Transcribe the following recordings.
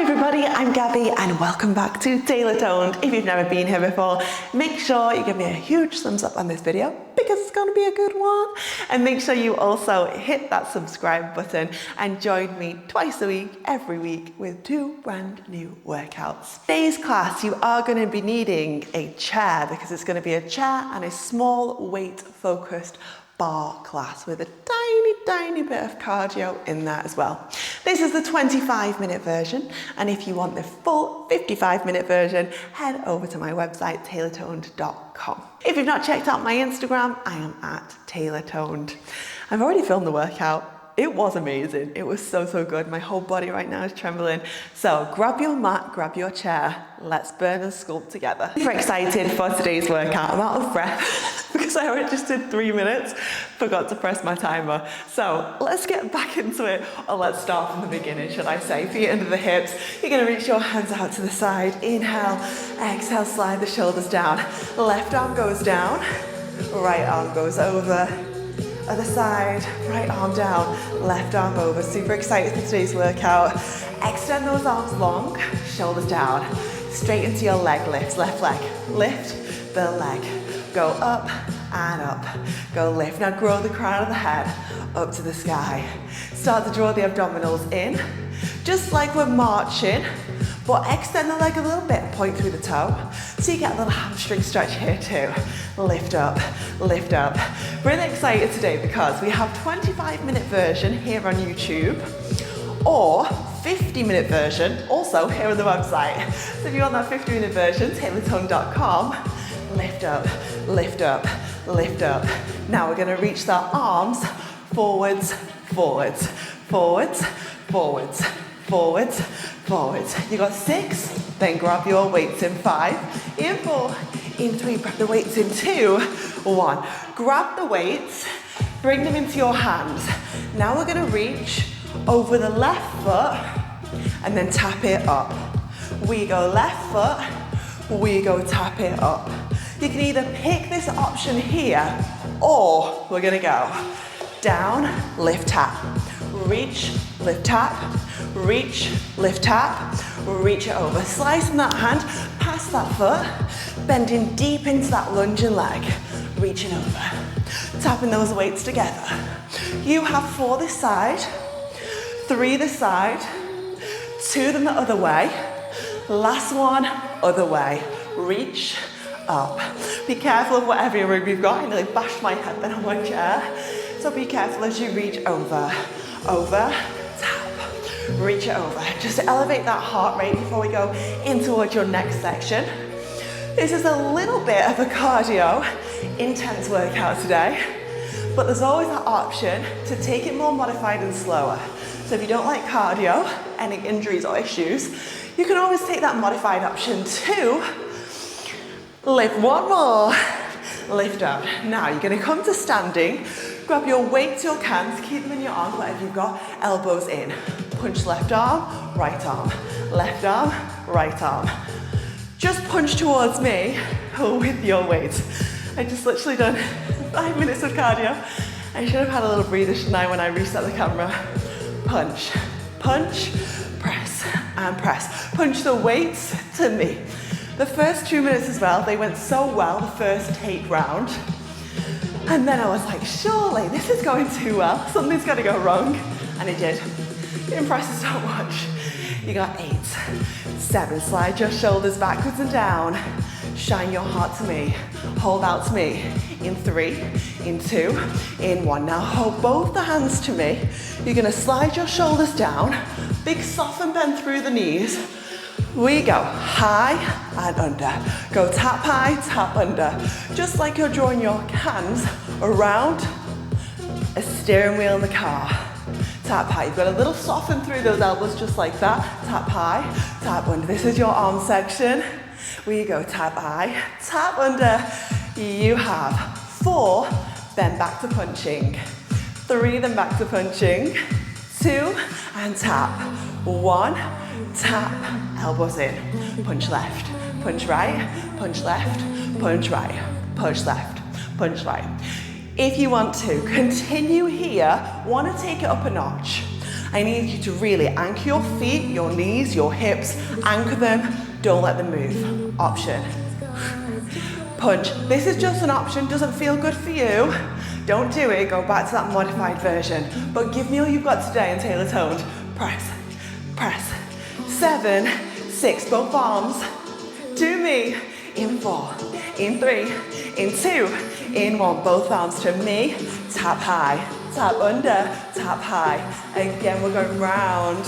Hi everybody, I'm Gabby and welcome back to TaylorToned. If you've never been here before, make sure you give me a huge thumbs up on this video because it's going to be a good one. And make sure you also hit that subscribe button and join me twice a week, every week, with 2 brand new workouts. Today's class, you are going to be needing a chair because it's going to be a chair and a small weight focused bar class with a tiny bit of cardio in there as well. This is the 25-minute version, and if you want the full 55-minute version, head over to my website, TaylorToned.com. If you've not checked out my Instagram, I am at TaylorToned. I've already filmed the workout. It was amazing. It was so good. My whole body right now is trembling. So grab your mat, grab your chair. Let's burn and sculpt together. Super excited for today's workout. I'm out of breath because I already just did 3 minutes. Forgot to press my timer. So let's get back into it, or let's start from the beginning, should I say. Feet under the hips. You're gonna reach your hands out to the side. Inhale, exhale, slide the shoulders down. Left arm goes down, right arm goes over. Other side, right arm down, left arm over. Super excited for today's workout. Extend those arms long, shoulders down. Straight into your leg lifts. Left leg, lift the leg. Go up and up. Go lift. Now grow the crown of the head up to the sky. Start to draw the abdominals in, just like we're marching, but extend the leg a little bit, point through the toe. So you get a little hamstring stretch here too. Lift up, lift up. Really excited today because we have 25-minute version here on YouTube or 50-minute version also here on the website. So if you want that 50-minute version, TaylorToned.com, lift up, lift up, lift up. Now we're gonna reach the arms forwards, forwards, forwards, forwards, forwards, forwards. You got 6, then grab your weights in 5, in 4, in 3, grab the weights in 2, 1. Grab the weights, bring them into your hands. Now we're gonna reach over the left foot and then tap it up. We go left foot, we go tap it up. You can either pick this option here or we're gonna go down, lift, tap, reach, lift, tap, reach, lift, tap, reach it over. Slicing that hand past that foot, bending deep into that lunging leg, reaching over, tapping those weights together. You have 4 this side, 3 this side, 2 then the other way, last one, other way, reach up. Be careful of whatever you've got. I nearly bashed my head then on my chair. So be careful as you reach over, over, tap, reach it over. Just to elevate that heart rate before we go in towards your next section. This is a little bit of a cardio, intense workout today, but there's always that option to take it more modified and slower. So if you don't like cardio, any injuries or issues, you can always take that modified option too. Lift one more, lift up. Now you're gonna come to standing, grab your weights, your cans, keep them in your arms, whatever you've got, elbows in. Punch left arm, left arm, right arm. Just punch towards me with your weights. I just literally done 5 minutes of cardio. I should have had a little breather, shouldn't I, when I reset the camera. Punch, punch, press, and press. Punch the weights to me. The first 2 minutes as well, they went so well, the first tape round. And then I was like, surely this is going too well. Something's gonna go wrong. And it did. It impresses so much. You got 8, 7, slide your shoulders backwards and down. Shine your heart to me. Hold out to me. In 3, in 2, in 1. Now hold both the hands to me. You're gonna slide your shoulders down. Big soften bend through the knees. We go high and under. Go tap high, tap under. Just like you're drawing your hands around a steering wheel in the car. Tap high. You've got a little soften through those elbows just like that. Tap high, tap under. This is your arm section. We go tap high, tap under. You have 4, then back to punching. 3, then back to punching. 2, and tap. 1, tap, elbows in. Punch left, punch right, punch left, punch right, punch left, punch right. If you want to continue here, want to take it up a notch. I need you to really anchor your feet, your knees, your hips, anchor them, don't let them move. Option. Punch. This is just an option, doesn't feel good for you. Don't do it, go back to that modified version. But give me all you've got today in TaylorToned. Press, press. 7, 6, both arms. Do me. In 4, in 3, in 2, in 1. Both arms to me. Tap high, tap under, tap high. Again, we're going round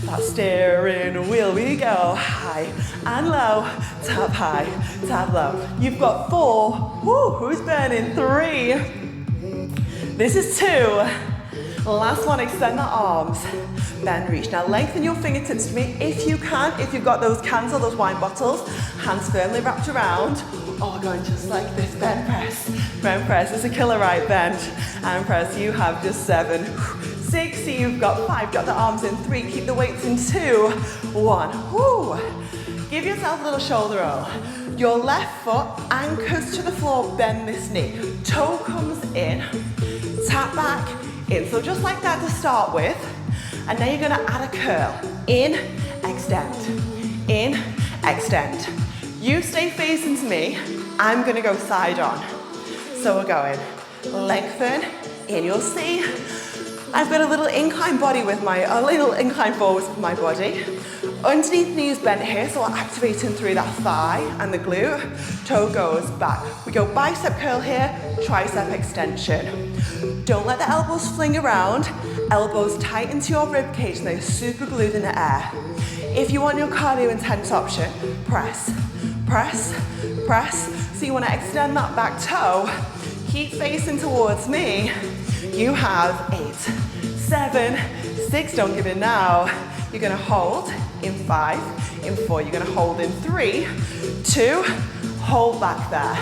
that steering wheel. We go high and low, tap high, tap low. You've got 4. Woo, who's burning? 3. This is 2. Last one, extend the arms. Bend, reach. Now lengthen your fingertips to me if you can. If you've got those cans or those wine bottles, hands firmly wrapped around. Or going just like this, bend, press. Bend, press. It's a killer, right? Bend and press. You have just 7. 6, you've got 5. Drop the arms in. 3, keep the weights in. 2, 1. Woo. Give yourself a little shoulder roll. Your left foot anchors to the floor, bend this knee. Toe comes in, tap back in. So just like that to start with. And now you're gonna add a curl. In, extend. In, extend. You stay facing to me. I'm gonna go side on. So we're going lengthen, in, you'll see. I've got a little incline body with a little incline forwards with my body. Underneath knees bent here, so we're activating through that thigh and the glute. Toe goes back. We go bicep curl here, tricep extension. Don't let the elbows fling around. Elbows tight into your rib cage, and they're super glued in the air. If you want your cardio intense option, press, press, press. So you want to extend that back toe. Keep facing towards me. You have 8, 7, 6, don't give in now. You're gonna hold in 5, in 4, you're gonna hold in 3, 2, hold back there.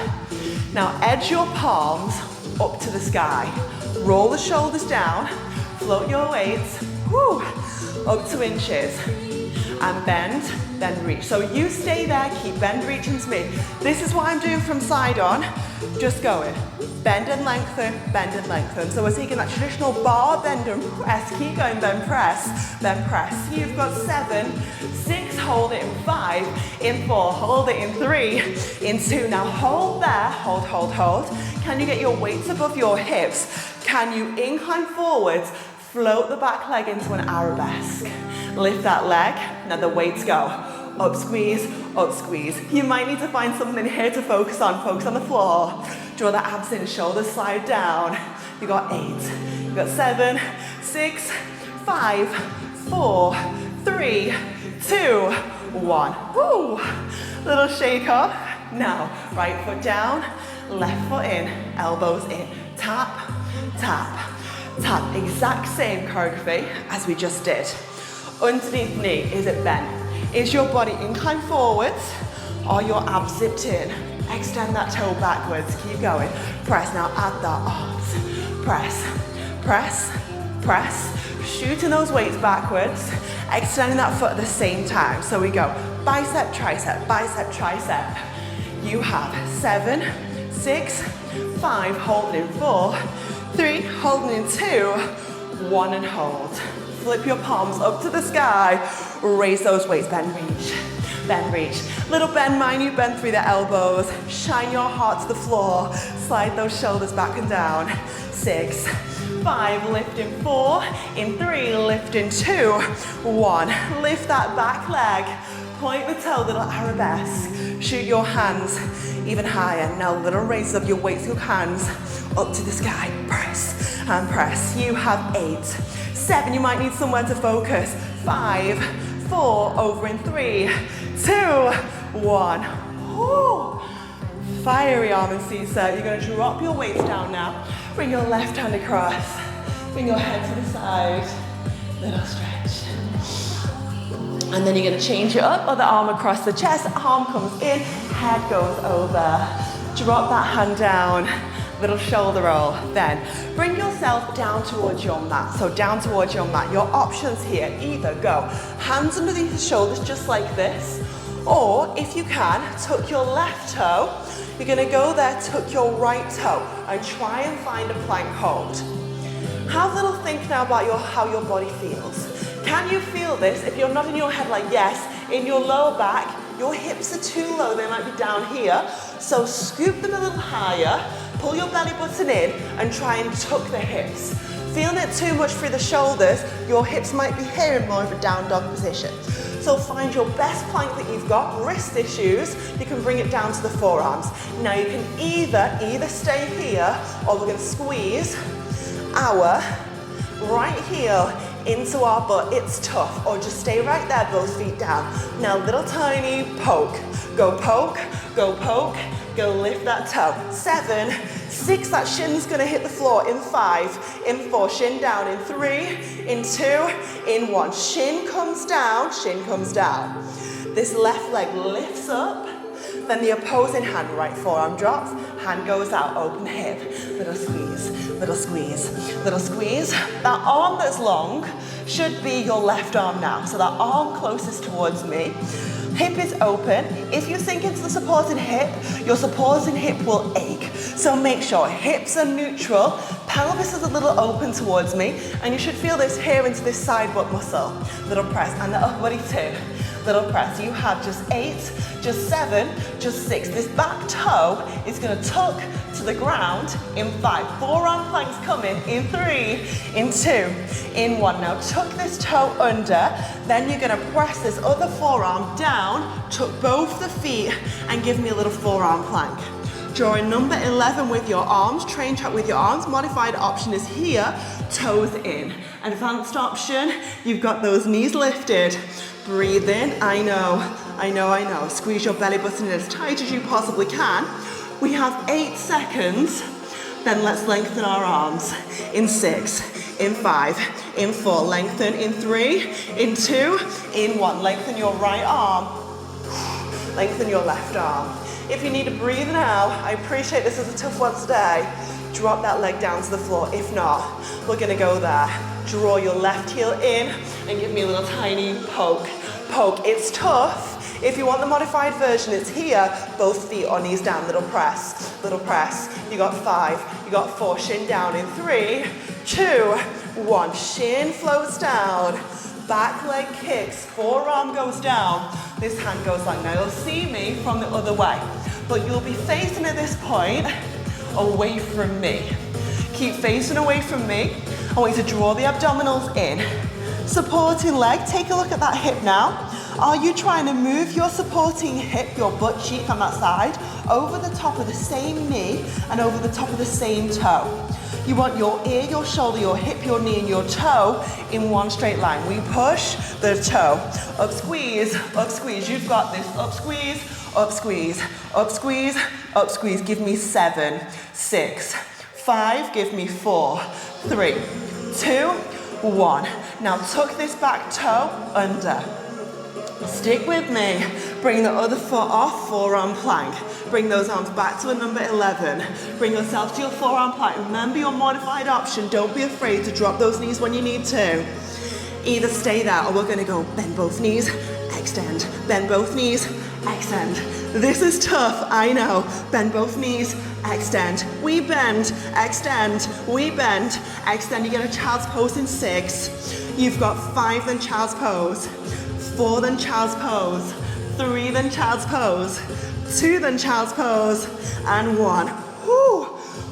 Now edge your palms up to the sky. Roll the shoulders down, float your weights, whoo, up to inches. And bend, then reach. So you stay there, keep bend reaching to me. This is what I'm doing from side on, just going. Bend and lengthen, bend and lengthen. So we're taking that traditional bar, bend and press. Keep going, bend, press, then press. You've got 7, 6, hold it in 5, in 4, hold it in 3, in 2. Now hold there, hold, hold, hold. Can you get your weights above your hips? Can you incline forwards, float the back leg into an arabesque? Lift that leg, now the weights go. Up squeeze, up squeeze. You might need to find something here to focus on the floor. Draw the abs in, shoulders slide down. You got 8, you got 7, 6, 5, 4, 3, 2, 1. Woo! Little shake off. Now, right foot down, left foot in, elbows in. Tap, tap, tap. Exact same choreography as we just did. Underneath knee, is it bent? Is your body inclined forwards or your abs zipped in? Extend that toe backwards, keep going. Press, now add that arms. Press, press, press. Shooting those weights backwards, extending that foot at the same time. So we go bicep, tricep, bicep, tricep. You have 7, 6, 5, holding in 4, 3, holding in 2, 1 and hold. Flip your palms up to the sky, raise those weights, bend, reach, bend, reach. Little bend, minute bend through the elbows, shine your heart to the floor, slide those shoulders back and down. 6, 5, lift in 4, in 3, lift in 2, 1. Lift that back leg, point the toe, little arabesque. Shoot your hands even higher. Now little raise of your weights, your hands up to the sky. Press and press. You have 8, 7, you might need somewhere to focus. 5, 4, over in 3, 2, 1. Ooh. Fiery arm and seesaw. You're going to drop your weights down now. Bring your left hand across. Bring your head to the side. Little stretch. And then you're going to change it up. Other arm across the chest. Arm comes in. Head goes over. Drop that hand down. Little shoulder roll. Then bring yourself down towards your mat. So down towards your mat. Your options here, either go hands underneath the shoulders just like this, or if you can, tuck your left toe. You're gonna go there, tuck your right toe, and try and find a plank hold. Have a little think now about how your body feels. Can you feel this? If you're nodding your head like yes, in your lower back, your hips are too low, they might be down here. So scoop them a little higher, pull your belly button in and try and tuck the hips. Feeling it too much through the shoulders, your hips might be here in more of a down dog position. So find your best plank that you've got, wrist issues, you can bring it down to the forearms. Now you can either stay here or we're gonna squeeze our right heel into our butt. It's tough, or just stay right there, both feet down. Now little tiny poke, go poke, go poke, go lift that toe. 7, 6, that shin's gonna hit the floor. In 5, in 4, shin down. In 3, in 2, in 1. Shin comes down, shin comes down. This left leg lifts up, then the opposing hand, right forearm drops, hand goes out, open hip, little squeeze, little squeeze, little squeeze. That arm that's long should be your left arm now. So that arm closest towards me. Hip is open. If you sink into the supporting hip, your supporting hip will ache. So make sure hips are neutral, pelvis is a little open towards me, and you should feel this here into this side butt muscle. Little press, and the upper body too. Little press. You have just 8, just 7, just 6. This back toe is going to tuck to the ground in 5. Forearm planks coming in 3, in 2, in 1. Now tuck this toe under, then you're going to press this other forearm down, tuck both the feet, and give me a little forearm plank. Drawing number 11 with your arms, train track with your arms. Modified option is here, toes in. Advanced option, you've got those knees lifted. Breathe in, I know. Squeeze your belly button in as tight as you possibly can. We have 8 seconds, then let's lengthen our arms. In 6, in 5, in 4, lengthen. In 3, in 2, in 1. Lengthen your right arm, lengthen your left arm. If you need to breathe now, I appreciate this is a tough one today. Drop that leg down to the floor. If not, we're gonna go there. Draw your left heel in and give me a little tiny poke. Poke, it's tough. If you want the modified version, it's here. Both feet or knees down, little press, little press. You got 5, you got 4, shin down in 3, 2, 1. Shin flows down. Back leg kicks, forearm goes down, this hand goes like, now you'll see me from the other way, but you'll be facing at this point away from me. Keep facing away from me. I want you to draw the abdominals in. Supporting leg, take a look at that hip now. Are you trying to move your supporting hip, your butt cheek on that side, over the top of the same knee and over the top of the same toe? You want your ear, your shoulder, your hip, your knee, and your toe in one straight line. We push the toe. Up squeeze, up squeeze. You've got this. Up squeeze, up squeeze, up squeeze, up squeeze. Give me 7, 6, 5. Give me 4, 3, 2, 1. Now tuck this back toe under. Stick with me. Bring the other foot off, forearm plank. Bring those arms back to a number 11. Bring yourself to your forearm plank. Remember your modified option. Don't be afraid to drop those knees when you need to. Either stay there or we're gonna go bend both knees, extend. Bend both knees, extend. This is tough, I know. Bend both knees, extend. We bend, extend, we bend, extend. You get a child's pose in 6. You've got 5, then child's pose. 4, then child's pose. 3, then child's pose. 2, then child's pose. And 1. Whew.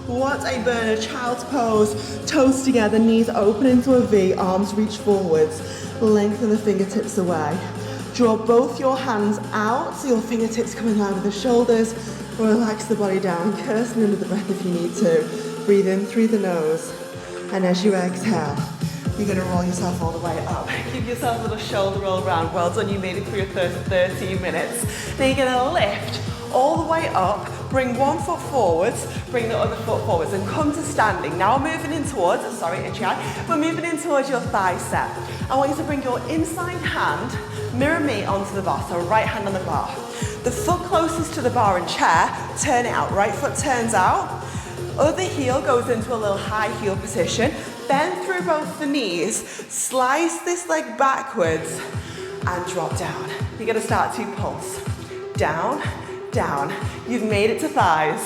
What a burner. Child's pose. Toes together, knees open into a V, arms reach forwards. Lengthen the fingertips away. Draw both your hands out so your fingertips come in line with the shoulders. Relax the body down. Cursing under the breath if you need to. Breathe in through the nose. And as you exhale, you're going to roll yourself all the way up. Give yourself a little shoulder roll around. Well done, you made it through your first 30 minutes. Now you're going to lift all the way up, bring one foot forwards, bring the other foot forwards, and come to standing. Now we're moving in towards, sorry, itchy eye. We're moving in towards your thigh set. I want you to bring your inside hand, mirror me onto the bar, so right hand on the bar. The foot closest to the bar and chair, turn it out. Right foot turns out. Other heel goes into a little high heel position. Bend through both the knees, slice this leg backwards, and drop down. You're gonna start to pulse. Down, down. You've made it to thighs.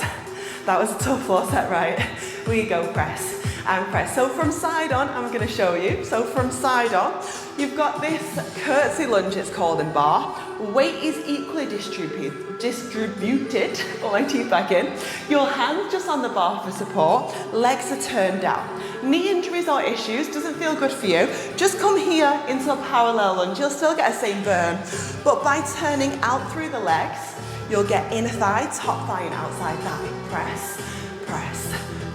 That was a tough floor set, right? We go press. and press. So from side on, I'm going to show you. So from side on, you've got this curtsy lunge, it's called in bar. Weight is equally distributed. Pull my teeth back in. Your hands just on the bar for support. Legs are turned down. Knee injuries or issues, doesn't feel good for you, just come here into a parallel lunge. You'll still get a same burn, but by turning out through the legs, you'll get inner thigh, top thigh, and outside thigh. Press, press,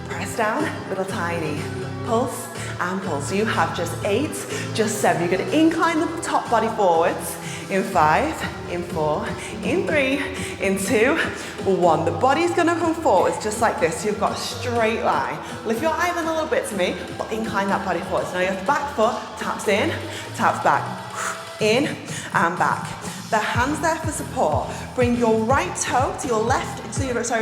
press down, little tiny. Pulse and pulse. You have just 8, just 7. You're going to incline the top body forwards. In 5, in 4, in 3, in 2, 1. The body's going to come forwards just like this. You've got a straight line. Lift your eye then a little bit to me, but incline that body forwards. Now your back foot taps in, taps back, in and back. The hands there for support. Bring your right toe to your left,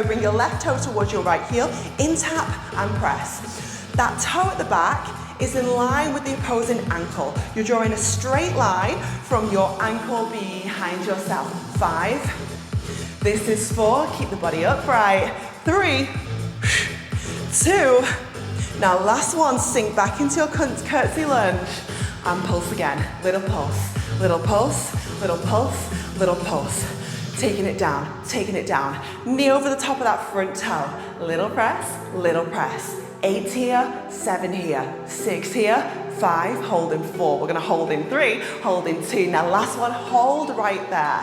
bring your left toe towards your right heel, in tap and press. That toe at the back is in line with the opposing ankle. You're drawing a straight line from your ankle behind yourself. 5. This is 4. Keep the body upright. 3, 2. Now last one, sink back into your curtsy lunge and pulse again. Little pulse, little pulse, little pulse, little pulse. Taking it down, taking it down. Knee over the top of that front toe. Little press, little press. 8 here, 7 here, 6 here, 5, hold in 4. We're gonna hold in 3, hold in 2. Now last one, hold right there.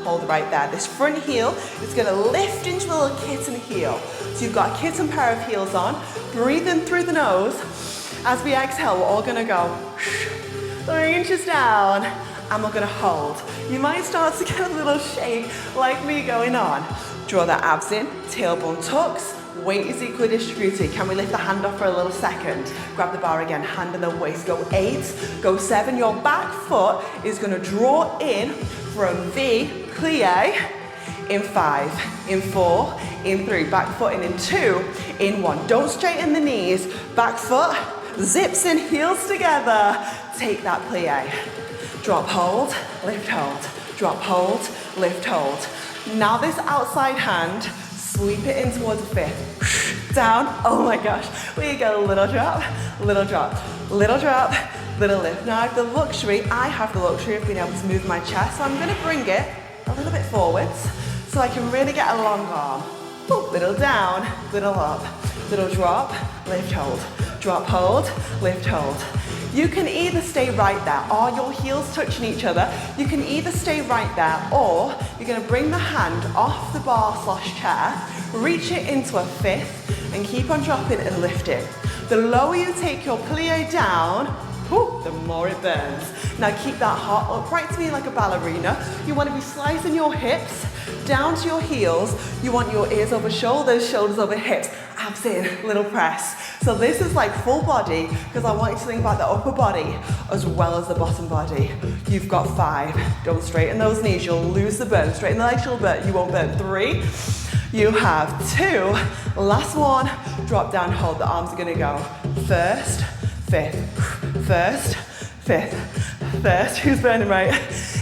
Hold right there. This front heel is gonna lift into a little kitten heel. So you've got a kitten pair of heels on. Breathe in through the nose. As we exhale, we're all gonna go 3 inches down, and we're gonna hold. You might start to get a little shake like me going on. Draw the abs in, tailbone tucks. Weight is equally distributed. Can we lift the hand off for a little second? Grab the bar again, hand in the waist. Go 8, go 7. Your back foot is gonna draw in for a V, plie, in 5, in 4, in 3. Back foot in 2, in 1. Don't straighten the knees. Back foot, zips in, heels together. Take that plie. Drop, hold, lift, hold. Drop, hold, lift, hold. Now this outside hand, sweep it in towards the 5th. Down, oh my gosh. We go little drop, little drop, little drop, little lift. Now I have the luxury of being able to move my chest, so I'm gonna bring it a little bit forwards so I can really get a long arm. Ooh, little down, little up, little drop, lift, hold. Drop, hold, lift, hold. You can either stay right there, or your heels touching each other. You can either stay right there, or you're gonna bring the hand off the bar / chair, reach it into a 5th, and keep on dropping and lifting. The lower you take your plie down, the more it burns. Now keep that heart upright to me like a ballerina. You wanna be slicing your hips down to your heels. You want your ears over shoulders, shoulders over hips. Abs in, little press. So this is like full body, because I want you to think about the upper body as well as the bottom body. You've got 5. Don't straighten those knees, you'll lose the burn. Straighten the legs, you'll burn. You won't burn. 3. You have 2. Last one. Drop down, hold. The arms are gonna go 1st, 5th, 1st, 5th, 1st. Who's burning right?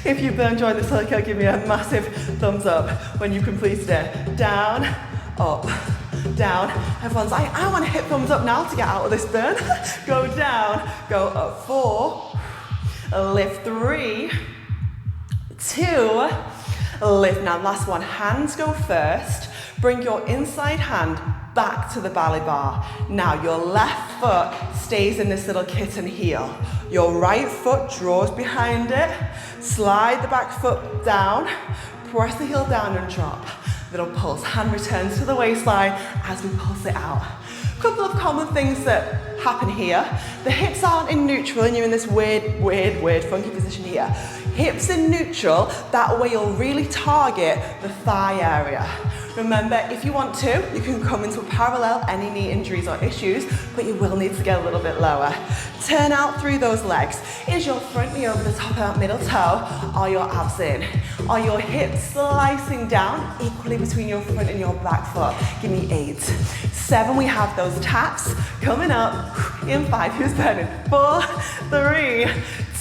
If you've enjoyed this workout, give me a massive thumbs up when you completed it. Down, up, down. Everyone's like, I want a hip thumbs up now to get out of this burn. Go down, go up 4, lift 3, 2, lift. Now last one, hands go first. Bring your inside hand back to the ballet bar. Now your left foot stays in this little kitten heel. Your right foot draws behind it. Slide the back foot down. Press the heel down and drop. Little pulse. Hand returns to the waistline as we pulse it out. A couple of common things that happen here. The hips aren't in neutral and you're in this weird, funky position here. Hips in neutral, that way you'll really target the thigh area. Remember, if you want to, you can come into a parallel, any knee injuries or issues, but you will need to get a little bit lower. Turn out through those legs. Is your front knee over the top of that middle toe? Are your abs in? Are your hips slicing down equally between your front and your back foot? Give me 8. 7, we have those taps coming up. In 5, who's burning? 4, 3,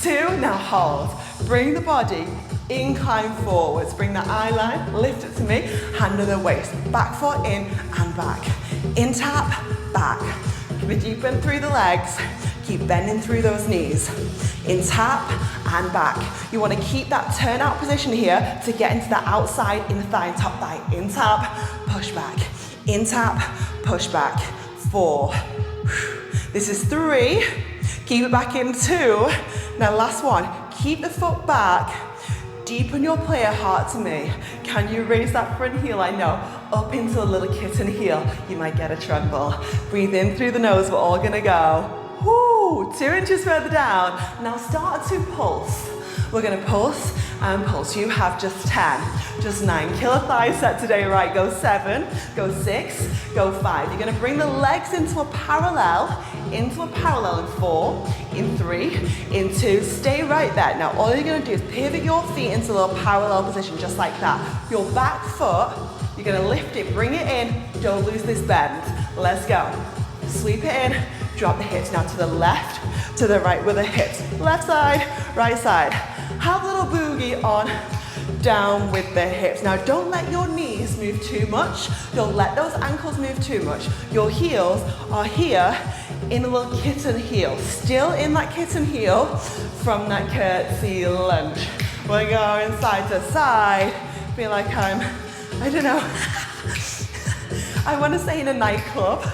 2, now hold. Bring the body incline forwards. Bring the eye line, lift it to me, hand on the waist. Back foot in and back. In tap, back. Keep it deep and through the legs. Keep bending through those knees. In tap and back. You want to keep that turnout position here to get into the outside in the thigh and top thigh. In tap, push back. In tap, push back. 4. This is 3. Keep it back in 2. Now last one. Keep the foot back. Deepen your player heart to me. Can you raise that front heel? I know. Up into a little kitten heel. You might get a tremble. Breathe in through the nose. We're all gonna go. Woo, 2 inches further down. Now start to pulse. We're gonna pulse and pulse. You have just 10, just 9. Kill a thigh set today, right? Go 7, go 6, go 5. You're gonna bring the legs into a parallel in 4, in 3, in 2. Stay right there. Now all you're gonna do is pivot your feet into a little parallel position, just like that. Your back foot, you're gonna lift it, bring it in. Don't lose this bend. Let's go. Sweep it in. Drop the hips now to the left, to the right with the hips. Left side, right side. Have a little boogie on, down with the hips. Now don't let your knees move too much. Don't let those ankles move too much. Your heels are here in a little kitten heel. Still in that kitten heel from that curtsy lunge. We're going side to side. Feel like I don't know, I want to say in a nightclub.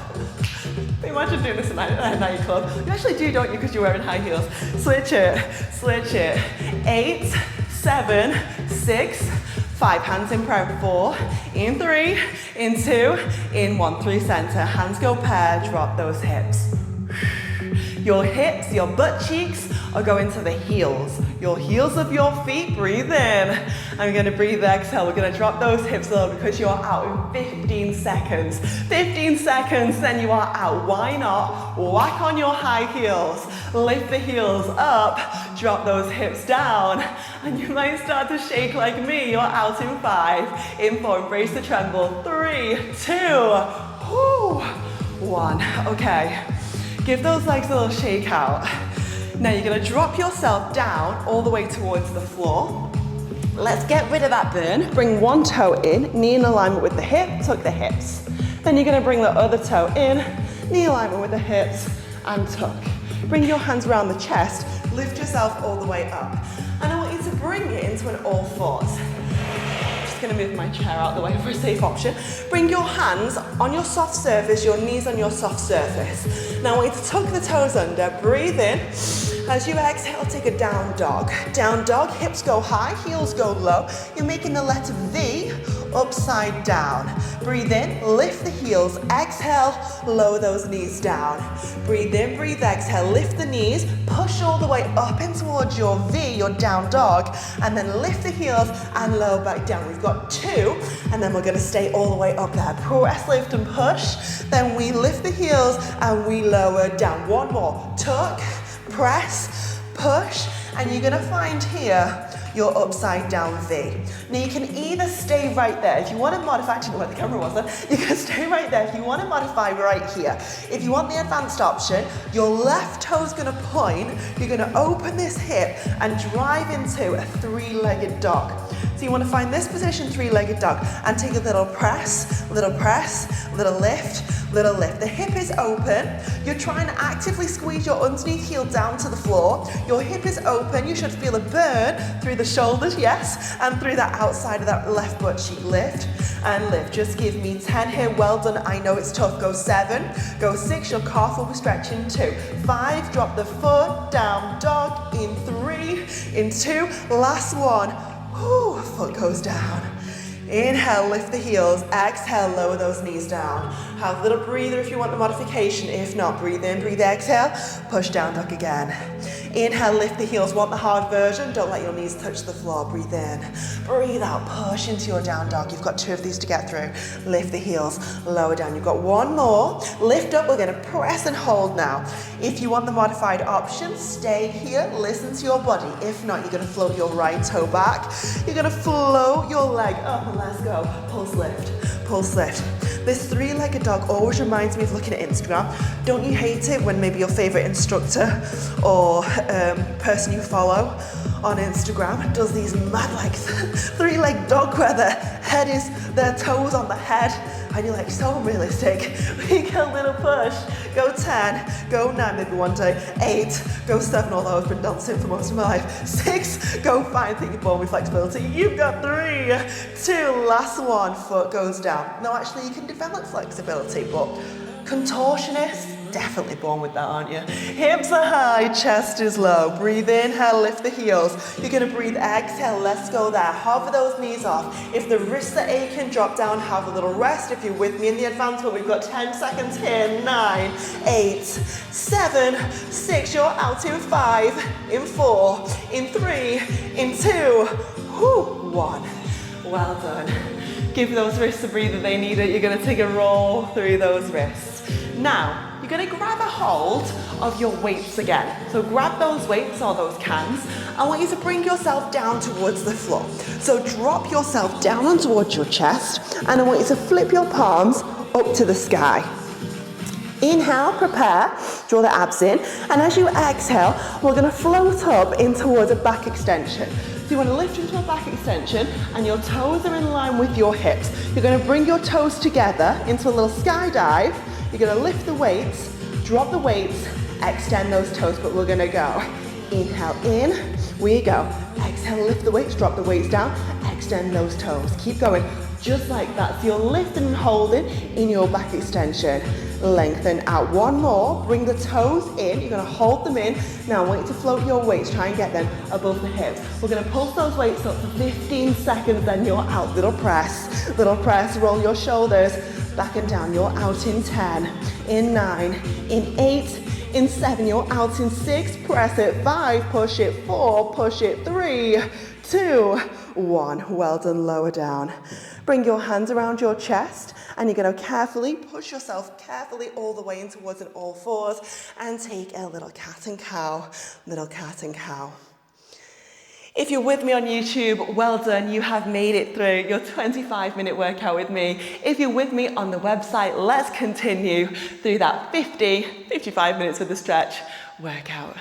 Imagine doing this in a nightclub. You actually do, don't you, because you're wearing high heels. Switch it, switch it. 8, 7, 6, 5. Hands in prayer. 4, in 3, in 2, in 1. 3 center. Hands go pair. Drop those hips. Your hips, your butt cheeks are going to the heels. Your heels of your feet, breathe in. I'm gonna breathe, exhale. We're gonna drop those hips low because you are out in 15 seconds. 15 seconds, then you are out. Why not? Whack on your high heels. Lift the heels up, drop those hips down, and you might start to shake like me. You're out in 5, in 4, embrace the tremble. 3, 2, 1. Okay. Give those legs a little shake out. Now you're gonna drop yourself down all the way towards the floor. Let's get rid of that burn. Bring one toe in, knee in alignment with the hip, tuck the hips. Then you're gonna bring the other toe in, knee alignment with the hips, and tuck. Bring your hands around the chest, lift yourself all the way up. And I want you to bring it into an all fours. Going to move my chair out of the way for a safe option. Bring your hands on your soft surface, your knees on your soft surface. Now I want you to tuck the toes under, breathe in. As you exhale, take a down dog. Down dog, hips go high, heels go low. You're making the letter V upside down. Breathe in, lift the heels, exhale, lower those knees down. Breathe in, breathe, exhale, lift the knees, push all the way up in towards your V, your down dog, and then lift the heels and lower back down. We've got 2, and then we're gonna stay all the way up there. Press, lift, and push. Then we lift the heels and we lower down. 1 more, tuck, press, push, and you're gonna find here your upside down V. Now you can either stay right there. If you want to modify, actually where the camera was then, you can stay right there. If you want to modify right here. If you want the advanced option, your left toe's gonna point, you're gonna open this hip and drive into a 3-legged dog. So you want to find this position, 3-legged dog, and take a little press, little lift, little lift. The hip is open. You're trying to actively squeeze your underneath heel down to the floor. Your hip is open. You should feel a burn through the shoulders, yes, and through that outside of that left butt cheek. Lift and lift. Just give me 10 here. Well done. I know it's tough. Go 7, go 6. Your calf will be stretching. 2, 5. Drop the foot, down dog. In 3, in 2. Last one. Ooh, foot goes down. Inhale, lift the heels. Exhale, lower those knees down. Have a little breather if you want the modification. If not, breathe in, breathe, exhale. Push down dog again. Inhale, lift the heels. Want the hard version? Don't let your knees touch the floor. Breathe in. Breathe out. Push into your down dog. You've got 2 of these to get through. Lift the heels. Lower down. You've got 1 more. Lift up. We're going to press and hold now. If you want the modified option, stay here. Listen to your body. If not, you're going to float your right toe back. You're going to float your leg up and let's go. Pulse lift. Pulse lift. This 3-legged dog always reminds me of looking at Instagram. Don't you hate it when maybe your favorite instructor or person you follow on Instagram does these mad like 3-legged dog where their head is, their toes on the head, and you're like, so unrealistic. We get a little push, go 10, go 9, maybe one day, 8, go 7, although I've been dancing for most of my life, 6, go 5, think you're born with flexibility, you've got 3, 2, last one, foot goes down. Now actually you can develop flexibility, but contortionists, definitely born with that, aren't you? Hips are high, chest is low. Breathe in, lift the heels. You're gonna breathe, exhale, let's go there. Hover those knees off. If the wrists are aching, drop down, have a little rest. If you're with me in the advancement, we've got 10 seconds here. 9, 8, 7, 6, you're out to 5, in 4, in 3, in 2, 1. Well done. Give those wrists a breather, they need it. You're gonna take a roll through those wrists. Now, you're gonna grab a hold of your weights again. So grab those weights or those cans. I want you to bring yourself down towards the floor. So drop yourself down and towards your chest, and I want you to flip your palms up to the sky. Inhale, prepare, draw the abs in, and as you exhale, we're gonna float up in towards a back extension. So you want to lift into a back extension and your toes are in line with your hips. You're going to bring your toes together into a little skydive. You're going to lift the weights, drop the weights, extend those toes, but we're going to go. Inhale in, we go. Exhale, lift the weights, drop the weights down, extend those toes. Keep going, just like that. So you're lifting and holding in your back extension. Lengthen out. One more, bring the toes in. You're gonna hold them in. Now I want you to float your weights, try and get them above the hips. We're gonna pulse those weights up for 15 seconds, then you're out. Little press, roll your shoulders back and down. You're out in 10, in 9, in 8, in 7, you're out in 6, press it, 5, push it, 4, push it, 3, 2, 1. Well done, lower down. Bring your hands around your chest and you're going to carefully push yourself carefully all the way in towards an all fours and take a little cat and cow, little cat and cow. If you're with me on YouTube, well done, you have made it through your 25-minute workout with me. If you're with me on the website, let's continue through that 55 minutes with the stretch workout.